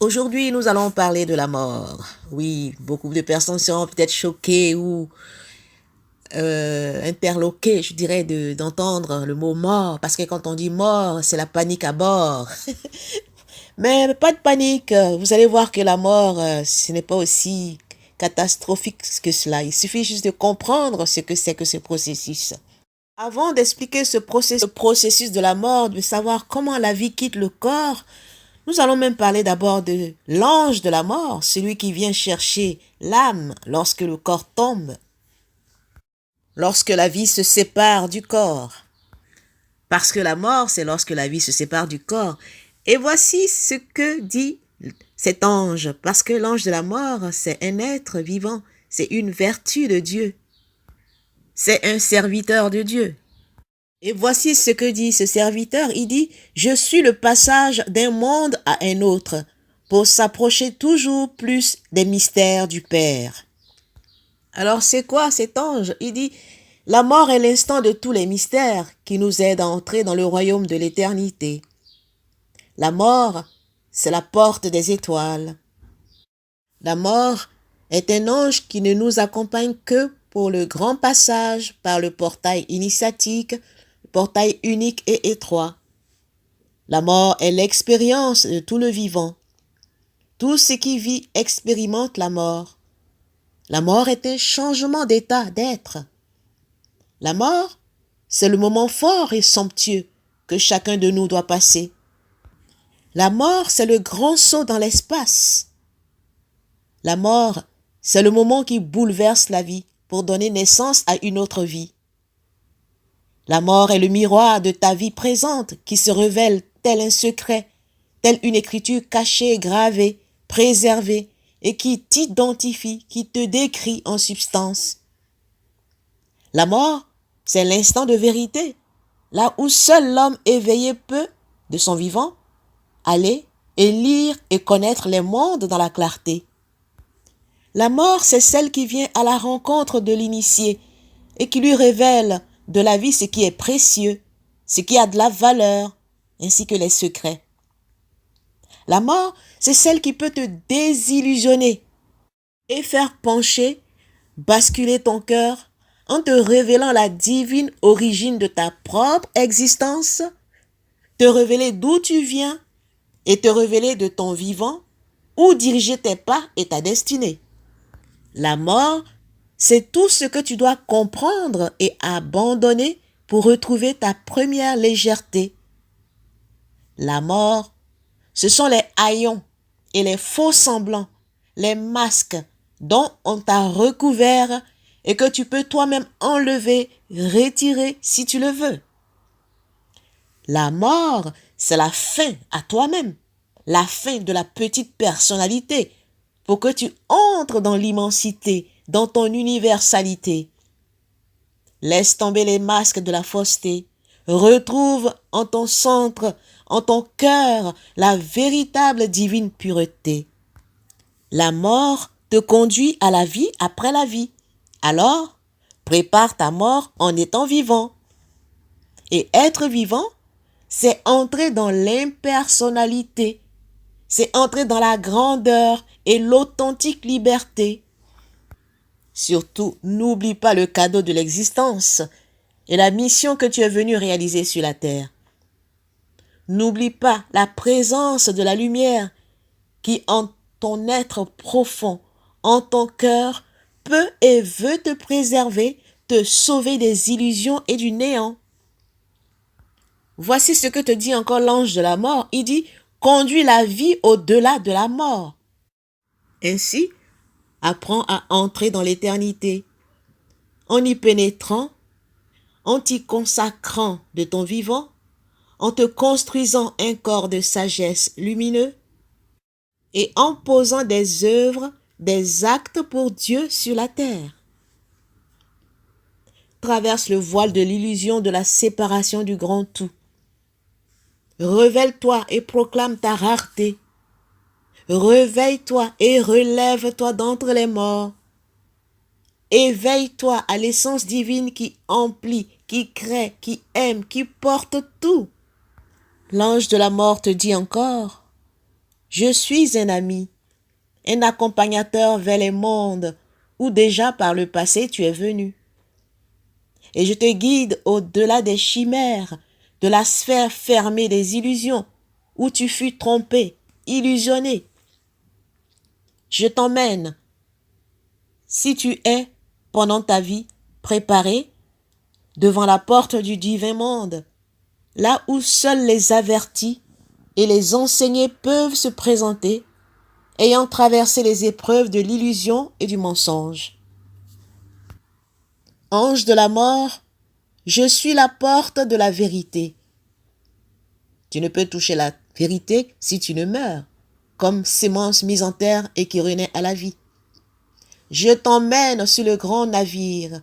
Aujourd'hui, nous allons parler de la mort. Oui, beaucoup de personnes seront peut-être choquées ou interloquées, je dirais, d'entendre le mot mort, parce que quand on dit mort, c'est la panique à bord. Mais pas de panique, vous allez voir que la mort, ce n'est pas aussi catastrophique que cela. Il suffit juste de comprendre ce que c'est que ce processus. Avant d'expliquer ce processus de la mort, de savoir comment la vie quitte le corps, nous allons même parler d'abord de l'ange de la mort, celui qui vient chercher l'âme lorsque le corps tombe, lorsque la vie se sépare du corps. Parce que la mort, c'est lorsque la vie se sépare du corps. Et voici ce que dit cet ange, parce que l'ange de la mort, c'est un être vivant, c'est une vertu de Dieu, c'est un serviteur de Dieu. Et voici ce que dit ce serviteur, il dit « Je suis le passage d'un monde à un autre pour s'approcher toujours plus des mystères du Père. » Alors c'est quoi cet ange? Il dit « La mort est l'instant de tous les mystères qui nous aident à entrer dans le royaume de l'éternité. La mort, c'est la porte des étoiles. La mort est un ange qui ne nous accompagne que pour le grand passage par le portail initiatique, portail unique et étroit. La mort est l'expérience de tout le vivant. Tout ce qui vit expérimente la mort. La mort est un changement d'état d'être. La mort, c'est le moment fort et somptueux que chacun de nous doit passer. La mort, c'est le grand saut dans l'espace. La mort, c'est le moment qui bouleverse la vie pour donner naissance à une autre vie. La mort est le miroir de ta vie présente qui se révèle tel un secret, telle une écriture cachée, gravée, préservée et qui t'identifie, qui te décrit en substance. La mort, c'est l'instant de vérité, là où seul l'homme éveillé peut, de son vivant, aller et lire et connaître les mondes dans la clarté. La mort, c'est celle qui vient à la rencontre de l'initié et qui lui révèle de la vie ce qui est précieux, ce qui a de la valeur, ainsi que les secrets. La mort, c'est celle qui peut te désillusionner et faire pencher, basculer ton cœur en te révélant la divine origine de ta propre existence, te révéler d'où tu viens et te révéler de ton vivant, où diriger tes pas et ta destinée. La mort, c'est tout ce que tu dois comprendre et abandonner pour retrouver ta première légèreté. La mort, ce sont les haillons et les faux semblants, les masques dont on t'a recouvert et que tu peux toi-même enlever, retirer si tu le veux. La mort, c'est la fin à toi-même, la fin de la petite personnalité pour que tu entres dans l'immensité, dans ton universalité. Laisse tomber les masques de la fausseté. Retrouve en ton centre, en ton cœur, la véritable divine pureté. La mort te conduit à la vie après la vie. Alors, prépare ta mort en étant vivant. Et être vivant, c'est entrer dans l'impersonnalité. C'est entrer dans la grandeur et l'authentique liberté. Surtout, n'oublie pas le cadeau de l'existence et la mission que tu es venu réaliser sur la terre. N'oublie pas la présence de la lumière qui, en ton être profond, en ton cœur, peut et veut te préserver, te sauver des illusions et du néant. Voici ce que te dit encore l'ange de la mort. Il dit « Conduis la vie au-delà de la mort ». Ainsi, apprends à entrer dans l'éternité en y pénétrant, en t'y consacrant de ton vivant, en te construisant un corps de sagesse lumineux et en posant des œuvres, des actes pour Dieu sur la terre. Traverse le voile de l'illusion de la séparation du grand tout. Révèle-toi et proclame ta rareté. Réveille-toi et relève-toi d'entre les morts. Éveille-toi à l'essence divine qui emplit, qui crée, qui aime, qui porte tout. L'ange de la mort te dit encore, Je suis un ami, un accompagnateur vers les mondes où déjà par le passé tu es venu. Et je te guide au-delà des chimères, de la sphère fermée des illusions, où tu fus trompé, illusionné. Je t'emmène, si tu es, pendant ta vie, préparé, devant la porte du divin monde, là où seuls les avertis et les enseignés peuvent se présenter, ayant traversé les épreuves de l'illusion et du mensonge. Ange de la mort, je suis la porte de la vérité. Tu ne peux toucher la vérité si tu ne meurs, comme sémence mise en terre et qui renaît à la vie. Je t'emmène sur le grand navire,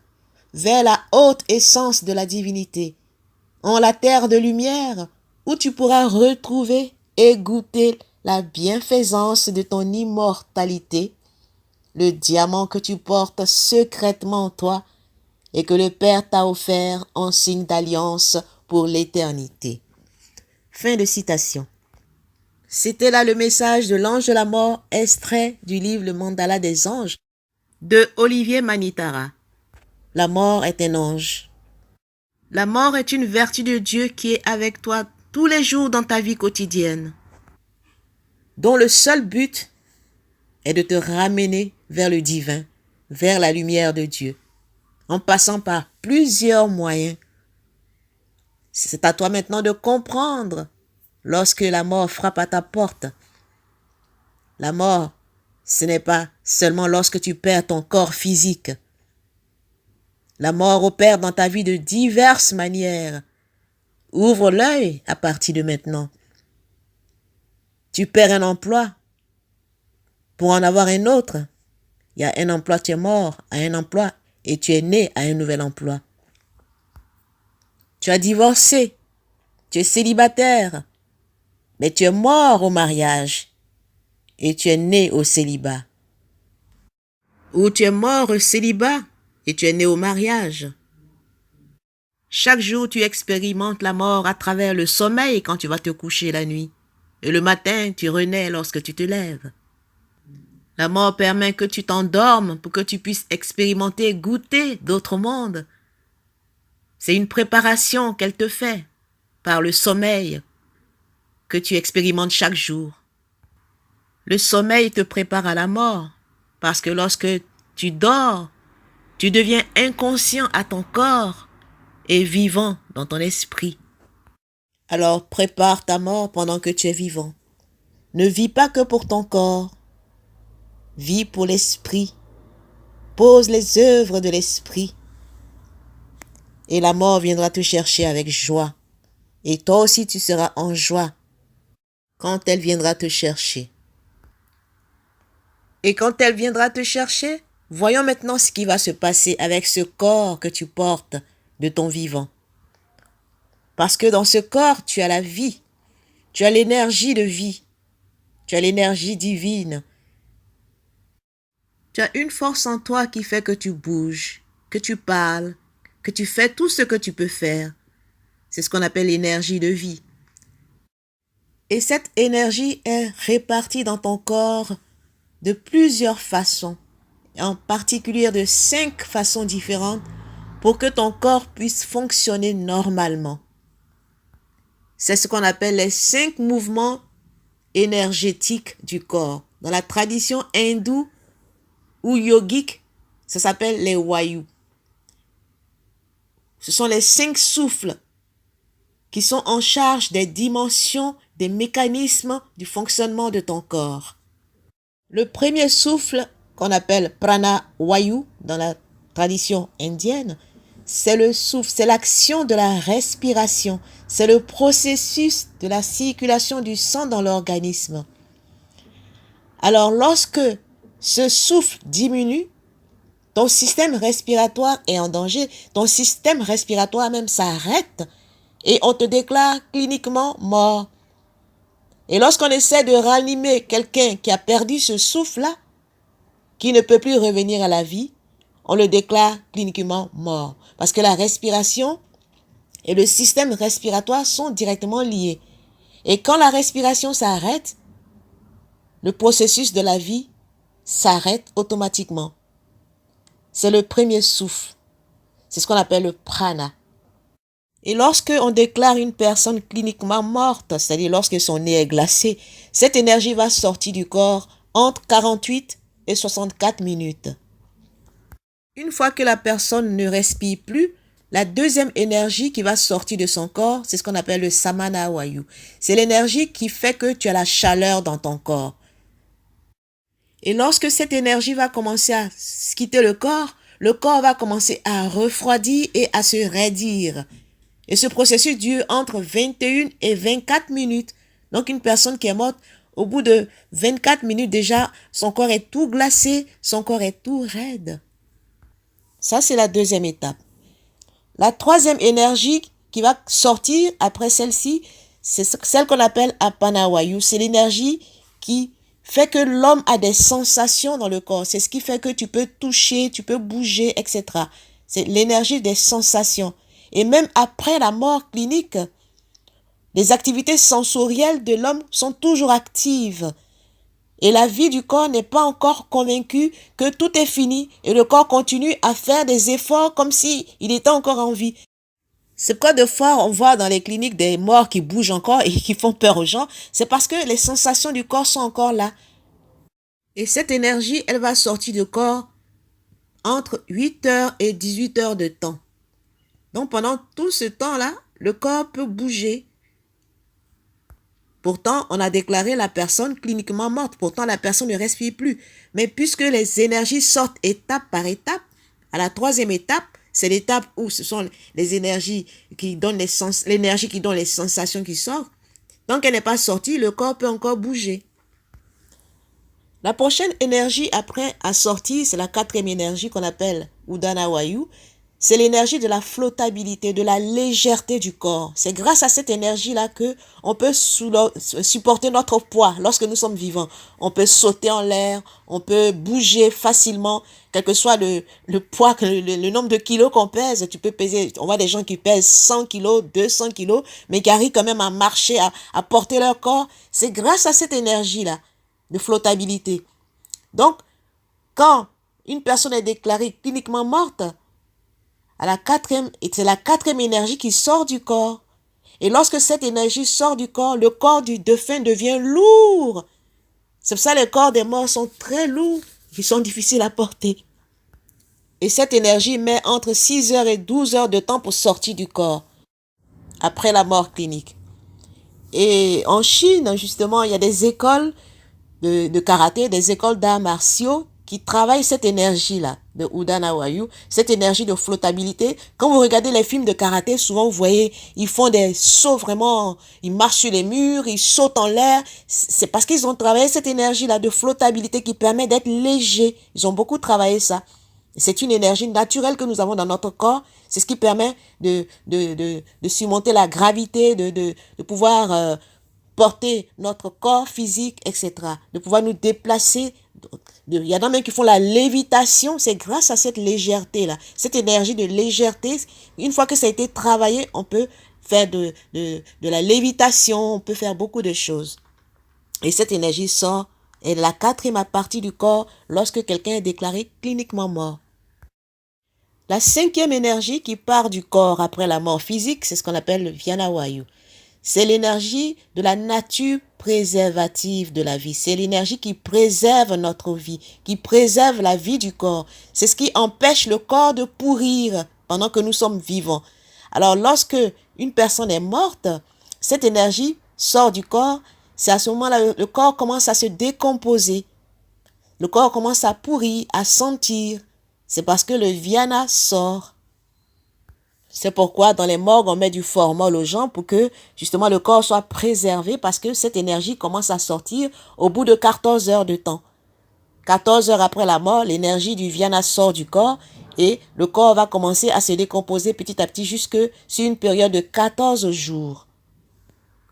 vers la haute essence de la divinité, en la terre de lumière, où tu pourras retrouver et goûter la bienfaisance de ton immortalité, le diamant que tu portes secrètement en toi et que le Père t'a offert en signe d'alliance pour l'éternité. Fin de citation. C'était là le message de l'ange de la mort, extrait du livre Le Mandala des anges de Olivier Manitara. La mort est un ange. La mort est une vertu de Dieu qui est avec toi tous les jours dans ta vie quotidienne, dont le seul but est de te ramener vers le divin, vers la lumière de Dieu, en passant par plusieurs moyens. C'est à toi maintenant de comprendre lorsque la mort frappe à ta porte. La mort, ce n'est pas seulement lorsque tu perds ton corps physique. La mort opère dans ta vie de diverses manières. Ouvre l'œil à partir de maintenant. Tu perds un emploi pour en avoir un autre. Il y a un emploi, tu es mort à un emploi et tu es né à un nouvel emploi. Tu as divorcé, tu es célibataire, mais tu es mort au mariage et tu es né au célibat. Ou tu es mort au célibat et tu es né au mariage. Chaque jour, tu expérimentes la mort à travers le sommeil quand tu vas te coucher la nuit. Et le matin, tu renais lorsque tu te lèves. La mort permet que tu t'endormes pour que tu puisses expérimenter, goûter d'autres mondes. C'est une préparation qu'elle te fait par le sommeil que tu expérimentes chaque jour. Le sommeil te prépare à la mort parce que lorsque tu dors, tu deviens inconscient à ton corps et vivant dans ton esprit. Alors prépare ta mort pendant que tu es vivant. Ne vis pas que pour ton corps. Vis pour l'esprit. Pose les œuvres de l'esprit. Et la mort viendra te chercher avec joie. Et toi aussi tu seras en joie quand elle viendra te chercher. Et quand elle viendra te chercher, voyons maintenant ce qui va se passer avec ce corps que tu portes de ton vivant. Parce que dans ce corps, tu as la vie, tu as l'énergie de vie, tu as l'énergie divine. Tu as une force en toi qui fait que tu bouges, que tu parles, que tu fais tout ce que tu peux faire. C'est ce qu'on appelle l'énergie de vie. Et cette énergie est répartie dans ton corps de plusieurs façons, en particulier de 5 façons différentes pour que ton corps puisse fonctionner normalement. C'est ce qu'on appelle les 5 mouvements énergétiques du corps. Dans la tradition hindoue ou yogique, ça s'appelle les Vayus. Ce sont les 5 souffles qui sont en charge des dimensions, des mécanismes du fonctionnement de ton corps. Le premier souffle, qu'on appelle Prana Vayu dans la tradition indienne, c'est le souffle, c'est l'action de la respiration, c'est le processus de la circulation du sang dans l'organisme. Alors lorsque ce souffle diminue, ton système respiratoire est en danger, ton système respiratoire même s'arrête et on te déclare cliniquement mort. Et lorsqu'on essaie de ranimer quelqu'un qui a perdu ce souffle-là, qui ne peut plus revenir à la vie, on le déclare cliniquement mort. Parce que la respiration et le système respiratoire sont directement liés. Et quand la respiration s'arrête, le processus de la vie s'arrête automatiquement. C'est le premier souffle. C'est ce qu'on appelle le prana. Et lorsque on déclare une personne cliniquement morte, c'est-à-dire lorsque son nez est glacé, cette énergie va sortir du corps entre 48 et 64 minutes. Une fois que la personne ne respire plus, la deuxième énergie qui va sortir de son corps, c'est ce qu'on appelle le samana vayu. C'est l'énergie qui fait que tu as la chaleur dans ton corps. Et lorsque cette énergie va commencer à quitter le corps va commencer à refroidir et à se raidir. Et ce processus dure entre 21 et 24 minutes. Donc une personne qui est morte, au bout de 24 minutes déjà, son corps est tout glacé, son corps est tout raide. Ça, c'est la deuxième étape. La troisième énergie qui va sortir après celle-ci, c'est celle qu'on appelle apana vayu. C'est l'énergie qui fait que l'homme a des sensations dans le corps. C'est ce qui fait que tu peux toucher, tu peux bouger, etc. C'est l'énergie des sensations. Et même après la mort clinique, les activités sensorielles de l'homme sont toujours actives. Et la vie du corps n'est pas encore convaincue que tout est fini et le corps continue à faire des efforts comme s'il était encore en vie. C'est pourquoi des fois on voit dans les cliniques des morts qui bougent encore et qui font peur aux gens. C'est parce que les sensations du corps sont encore là. Et cette énergie, elle va sortir du corps entre 8 heures et 18 heures de temps. Donc pendant tout ce temps-là, le corps peut bouger. Pourtant, on a déclaré la personne cliniquement morte. Pourtant, la personne ne respire plus. Mais puisque les énergies sortent étape par étape, à la troisième étape, c'est l'étape où ce sont les énergies qui donnent l'énergie qui donne les sensations qui sortent. Tant qu'elle n'est pas sortie, le corps peut encore bouger. La prochaine énergie après à sortir, c'est la quatrième énergie qu'on appelle Udana Vayu. C'est l'énergie de la flottabilité, de la légèreté du corps. C'est grâce à cette énergie-là que on peut supporter notre poids lorsque nous sommes vivants. On peut sauter en l'air, on peut bouger facilement, quel que soit le poids, le nombre de kilos qu'on pèse. Tu peux peser, on voit des gens qui pèsent 100 kilos, 200 kilos, mais qui arrivent quand même à marcher, à porter leur corps. C'est grâce à cette énergie-là de flottabilité. Donc, quand une personne est déclarée cliniquement morte, c'est la quatrième énergie qui sort du corps. Et lorsque cette énergie sort du corps, le corps du défunt devient lourd. C'est pour ça que les corps des morts sont très lourds, ils sont difficiles à porter. Et cette énergie met entre 6 heures et 12 heures de temps pour sortir du corps, après la mort clinique. Et en Chine, justement, il y a des écoles de karaté, des écoles d'arts martiaux qui travaillent cette énergie-là de Udana Vayu, cette énergie de flottabilité. Quand vous regardez les films de karaté, souvent vous voyez, ils font des sauts vraiment, ils marchent sur les murs, ils sautent en l'air. C'est parce qu'ils ont travaillé cette énergie-là de flottabilité qui permet d'être léger. Ils ont beaucoup travaillé ça. C'est une énergie naturelle que nous avons dans notre corps. C'est ce qui permet de surmonter la gravité, de pouvoir porter notre corps physique, etc. De pouvoir nous déplacer. Il y en a même qui font la lévitation. C'est grâce à cette légèreté-là. Cette énergie de légèreté, une fois que ça a été travaillé, on peut faire de la lévitation, on peut faire beaucoup de choses. Et cette énergie sort et la quatrième partie du corps lorsque quelqu'un est déclaré cliniquement mort. La cinquième énergie qui part du corps après la mort physique, c'est ce qu'on appelle le Vyana Vayu. C'est l'énergie de la nature préservative de la vie. C'est l'énergie qui préserve notre vie, qui préserve la vie du corps. C'est ce qui empêche le corps de pourrir pendant que nous sommes vivants. Alors, lorsque une personne est morte, cette énergie sort du corps. C'est à ce moment-là le corps commence à se décomposer. Le corps commence à pourrir, à sentir. C'est parce que le Vyana sort. C'est pourquoi dans les morgues, on met du formol aux gens pour que justement le corps soit préservé parce que cette énergie commence à sortir au bout de 14 heures de temps. 14 heures après la mort, l'énergie du Vyana sort du corps et le corps va commencer à se décomposer petit à petit jusque sur une période de 14 jours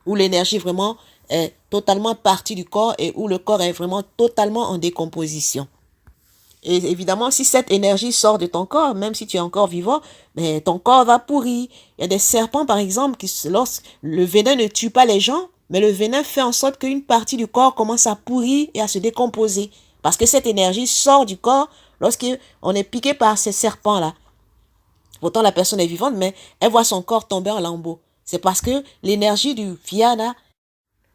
où l'énergie vraiment est totalement partie du corps et où le corps est vraiment totalement en décomposition. Et évidemment, si cette énergie sort de ton corps, même si tu es encore vivant, ton corps va pourrir. Il y a des serpents, par exemple, lorsque le venin ne tue pas les gens, Mais le venin fait en sorte qu'une partie du corps commence à pourrir et à se décomposer. Parce que cette énergie sort du corps lorsqu'on est piqué par ces serpents-là. Pourtant, la personne est vivante, mais elle voit son corps tomber en lambeaux. C'est parce que l'énergie du Viana,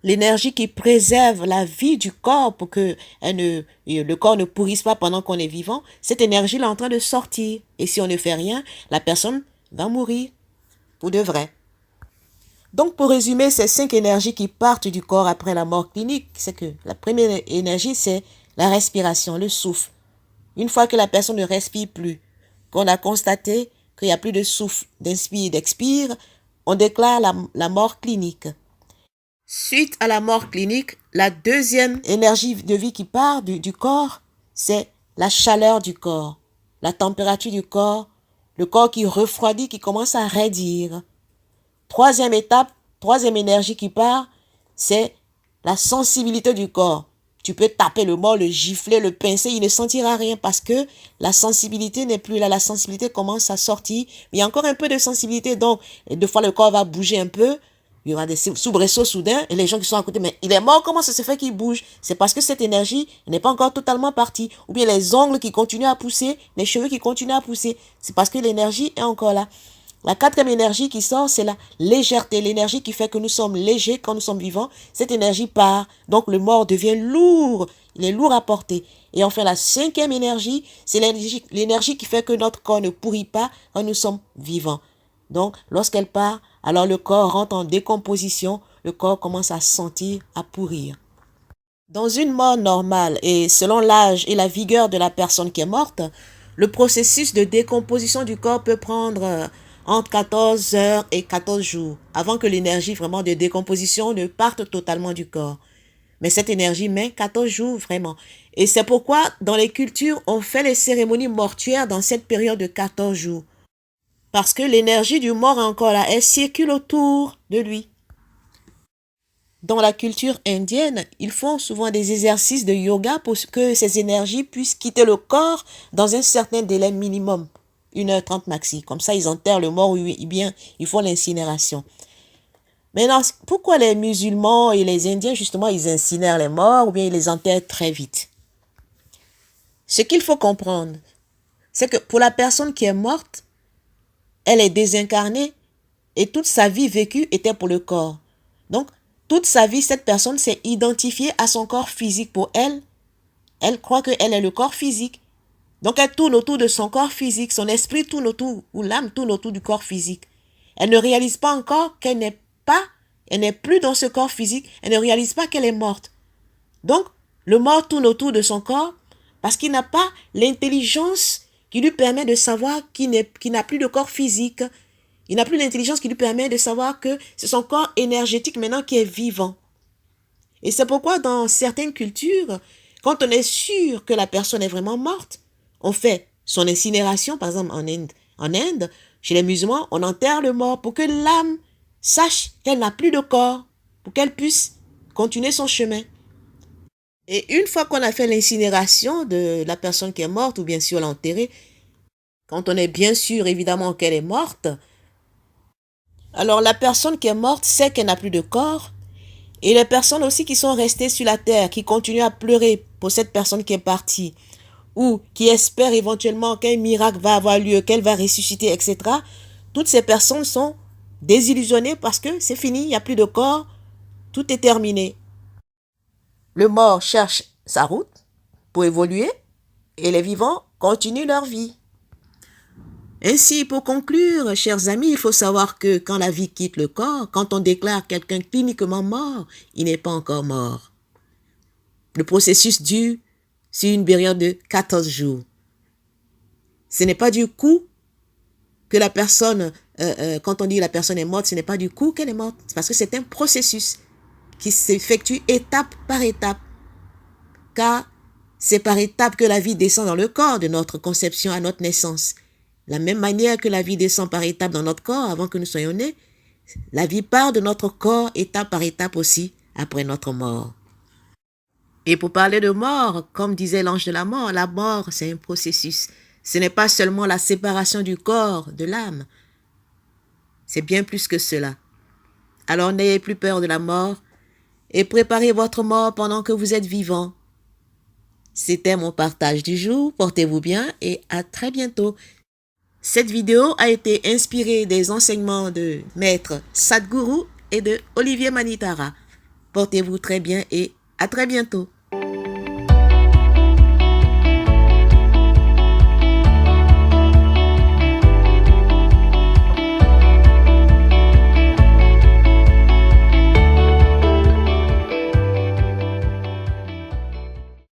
l'énergie qui préserve la vie du corps pour que le corps ne pourrisse pas pendant qu'on est vivant, cette énergie est en train de sortir. Et si on ne fait rien, la personne va mourir pour de vrai. Donc, pour résumer, ces 5 énergies qui partent du corps après la mort clinique, c'est que la première énergie, c'est la respiration, le souffle. Une fois que la personne ne respire plus, qu'on a constaté qu'il n'y a plus de souffle, d'inspire, d'expire, on déclare la mort clinique. Suite à la mort clinique, la deuxième énergie de vie qui part du corps, c'est la chaleur du corps, la température du corps, le corps qui refroidit, qui commence à raidir. Troisième étape, troisième énergie qui part, c'est la sensibilité du corps. Tu peux taper le mort, le gifler, le pincer, il ne sentira rien parce que la sensibilité n'est plus là. La sensibilité commence à sortir. Mais il y a encore un peu de sensibilité, donc deux fois le corps va bouger un peu. Il y aura des soubresauts soudains et les gens qui sont à côté, mais il est mort, comment ça se fait qu'il bouge? C'est parce que cette énergie n'est pas encore totalement partie. Ou bien les ongles qui continuent à pousser, les cheveux qui continuent à pousser. C'est parce que l'énergie est encore là. La quatrième énergie qui sort, c'est la légèreté, l'énergie qui fait que nous sommes légers quand nous sommes vivants. Cette énergie part, donc le mort devient lourd, il est lourd à porter. Et enfin, la cinquième énergie, c'est l'énergie qui fait que notre corps ne pourrit pas quand nous sommes vivants. Donc, lorsqu'elle part, alors le corps rentre en décomposition, le corps commence à sentir, à pourrir. Dans une mort normale et selon l'âge et la vigueur de la personne qui est morte, le processus de décomposition du corps peut prendre entre 14 heures et 14 jours, avant que l'énergie vraiment de décomposition ne parte totalement du corps. Mais cette énergie met 14 jours vraiment. Et c'est pourquoi dans les cultures, on fait les cérémonies mortuaires dans cette période de 14 jours. Parce que l'énergie du mort est encore là, elle circule autour de lui. Dans la culture indienne, ils font souvent des exercices de yoga pour que ces énergies puissent quitter le corps dans un certain délai minimum. 1h30 maxi. Comme ça, ils enterrent le mort ou bien ils font l'incinération. Maintenant, pourquoi les musulmans et les Indiens, justement, ils incinèrent les morts ou bien ils les enterrent très vite? Ce qu'il faut comprendre, c'est que pour la personne qui est morte, elle est désincarnée et toute sa vie vécue était pour le corps. Donc, toute sa vie, cette personne s'est identifiée à son corps physique. Pour elle, elle croit qu'elle est le corps physique. Donc, elle tourne autour de son corps physique. Son esprit tourne autour, ou l'âme tourne autour du corps physique. Elle ne réalise pas encore qu'elle n'est plus dans ce corps physique. Elle ne réalise pas qu'elle est morte. Donc, le mort tourne autour de son corps parce qu'il n'a pas l'intelligence qui lui permet de savoir qu'il n'a plus de corps physique. Il n'a plus l'intelligence qui lui permet de savoir que c'est son corps énergétique maintenant qui est vivant. Et c'est pourquoi dans certaines cultures, quand on est sûr que la personne est vraiment morte, on fait son incinération, par exemple en Inde, chez les musulmans, on enterre le mort pour que l'âme sache qu'elle n'a plus de corps, pour qu'elle puisse continuer son chemin. Et une fois qu'on a fait l'incinération de la personne qui est morte, ou bien sûr l'enterrer, quand on est bien sûr évidemment qu'elle est morte, alors la personne qui est morte sait qu'elle n'a plus de corps, et les personnes aussi qui sont restées sur la terre, qui continuent à pleurer pour cette personne qui est partie, ou qui espèrent éventuellement qu'un miracle va avoir lieu, qu'elle va ressusciter, etc. Toutes ces personnes sont désillusionnées parce que c'est fini, il n'y a plus de corps, tout est terminé. Le mort cherche sa route pour évoluer et les vivants continuent leur vie. Ainsi, pour conclure, chers amis, il faut savoir que quand la vie quitte le corps, quand on déclare quelqu'un cliniquement mort, il n'est pas encore mort. Le processus dure sur une période de 14 jours. Ce n'est pas du coup que la personne, quand on dit la personne est morte, ce n'est pas du coup qu'elle est morte. C'est parce que c'est un processus qui s'effectue étape par étape. Car c'est par étape que la vie descend dans le corps de notre conception à notre naissance. La même manière que la vie descend par étapes dans notre corps avant que nous soyons nés, la vie part de notre corps étape par étape aussi après notre mort. Et pour parler de mort, comme disait l'ange de la mort, c'est un processus. Ce n'est pas seulement la séparation du corps de l'âme. C'est bien plus que cela. Alors n'ayez plus peur de la mort. et préparez votre mort pendant que vous êtes vivant. C'était mon partage du jour. Portez-vous bien et à très bientôt. Cette vidéo a été inspirée des enseignements de Maître Sadhguru et de Olivier Manitara. Portez-vous très bien et à très bientôt.